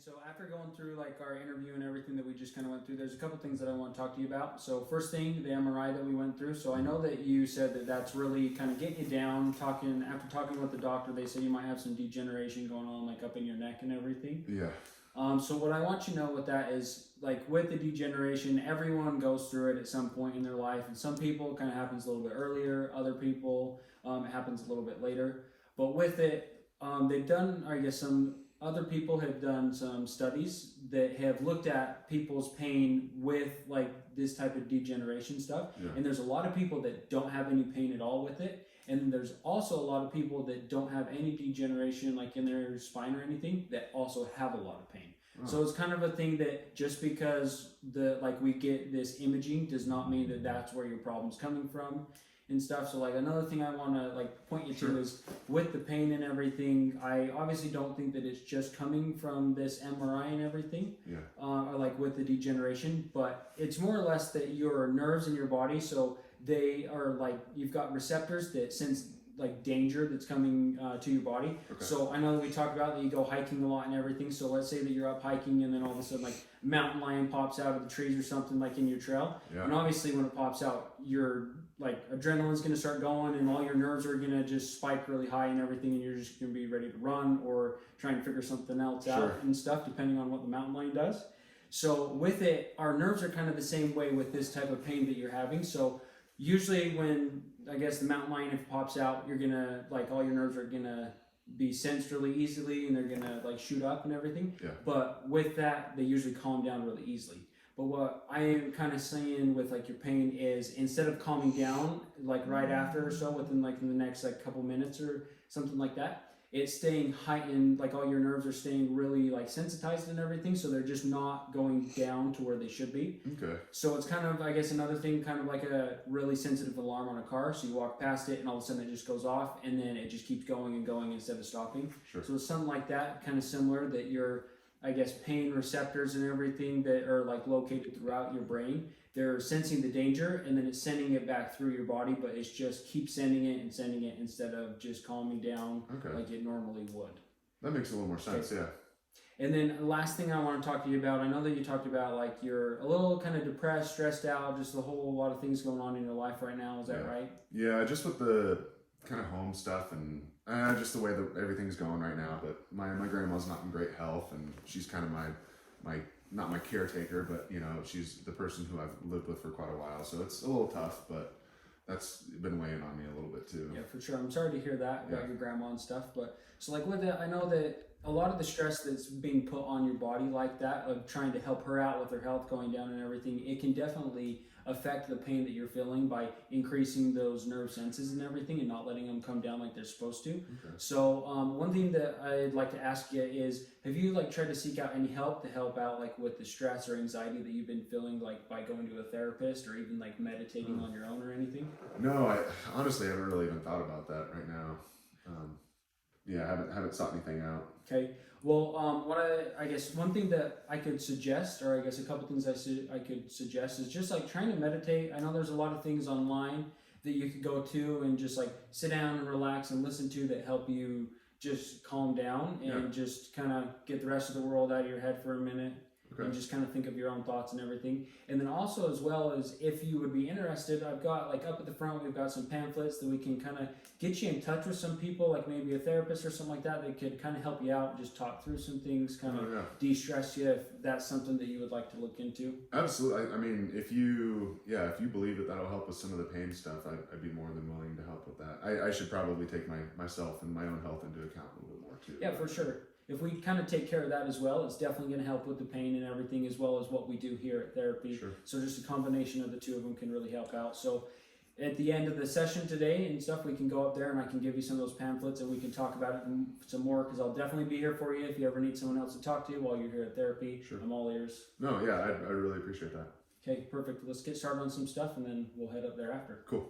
so after going through like our interview and everything that we just kind of went through, there's a couple things that I want to talk to you about. So first thing, the MRI that we went through. So I know that you said that that's really kind of getting you down. After talking with the doctor, they said you might have some degeneration going on like up in your neck and everything. Yeah. So what I want you to know with that is, like with the degeneration, everyone goes through it at some point in their life, and some people it kind of happens a little bit earlier. Other people, it happens a little bit later. But with it, they've done, I guess, some other people have done some studies that have looked at people's pain with like this type of degeneration stuff, and there's a lot of people that don't have any pain at all with it. And then there's also a lot of people that don't have any degeneration like in their spine or anything that also have a lot of pain. Oh. So it's kind of a thing that just because we get this imaging does not mean that that's where your problem's coming from and stuff. So like another thing I want to like point you to is with the pain and everything, I obviously don't think that it's just coming from this MRI and everything, or like with the degeneration, but it's more or less that your nerves in your body, so they are like, you've got receptors that sense like danger that's coming to your body. Okay. So I know that we talked about that you go hiking a lot and everything. So let's say that you're up hiking and then all of a sudden like a mountain lion pops out of the trees or something like in your trail. Yeah. And obviously when it pops out, your like adrenaline's going to start going and all your nerves are going to just spike really high and everything, and you're just going to be ready to run or try and figure something else out and stuff depending on what the mountain lion does. So with it, our nerves are kind of the same way with this type of pain that you're having. So usually when, I guess, the mountain lion, if it pops out, you're going to, like, all your nerves are going to be sensed really easily and they're going to, like, shoot up and everything. Yeah. But with that, they usually calm down really easily. But what I am kind of saying with, like, your pain is instead of calming down, like, right after or so, within, like, in the next, like, couple minutes or something like that, it's staying heightened, like all your nerves are staying really like sensitized and everything, so they're just not going down to where they should be. Okay. So it's kind of, I guess, another thing, kind of like a really sensitive alarm on a car. So you walk past it and all of a sudden it just goes off and then it just keeps going and going instead of stopping. Sure. So it's something like that, kind of similar, that your, I guess, pain receptors and everything that are like located throughout your brain, they're sensing the danger and then it's sending it back through your body, but it's just keep sending it instead of just calming down like it normally would. That makes a little more sense, yeah. And then the last thing I want to talk to you about, I know that you talked about like you're a little kind of depressed, stressed out, just a whole lot of things going on in your life right now. Is that right? Yeah, just with the kind of home stuff and just the way that everything's going right now. But my grandma's not in great health, and she's kind of my not my caretaker, but you know, she's the person who I've lived with for quite a while. So it's a little tough, but that's been weighing on me a little bit too. Yeah, for sure. I'm sorry to hear that about your grandma and stuff. But so like with that, I know that a lot of the stress that's being put on your body like that, of trying to help her out with her health going down and everything, it can definitely affect the pain that you're feeling by increasing those nerve senses and everything and not letting them come down like they're supposed to. Okay. So one thing that I'd like to ask you is, have you like tried to seek out any help to help out like with the stress or anxiety that you've been feeling, like by going to a therapist or even like meditating on your own or anything? No, I honestly haven't really even thought about that right now. I haven't sought anything out. Okay. Well, I guess one thing that I could suggest, or I guess a couple things I could suggest, is just like trying to meditate. I know there's a lot of things online that you could go to and just like sit down and relax and listen to that help you just calm down and just kind of get the rest of the world out of your head for a minute. Okay. And just kind of think of your own thoughts and everything. And then also, as well as if you would be interested, I've got like up at the front, we've got some pamphlets that we can kind of get you in touch with some people, like maybe a therapist or something like that could kind of help you out, just talk through some things, kind of de-stress you, if that's something that you would like to look into. Absolutely. I mean, if you believe that that'll help with some of the pain stuff, I'd be more than willing to help with that. I should probably take myself and my own health into account a little bit more too. Yeah, for sure. If we kind of take care of that as well, it's definitely going to help with the pain and everything, as well as what we do here at therapy. Sure. So just a combination of the two of them can really help out. So at the end of the session today and stuff, we can go up there and I can give you some of those pamphlets and we can talk about it some more, because I'll definitely be here for you if you ever need someone else to talk to while you're here at therapy. Sure. I'm all ears. No, yeah, I really appreciate that. Okay, perfect. Let's get started on some stuff and then we'll head up there after. Cool.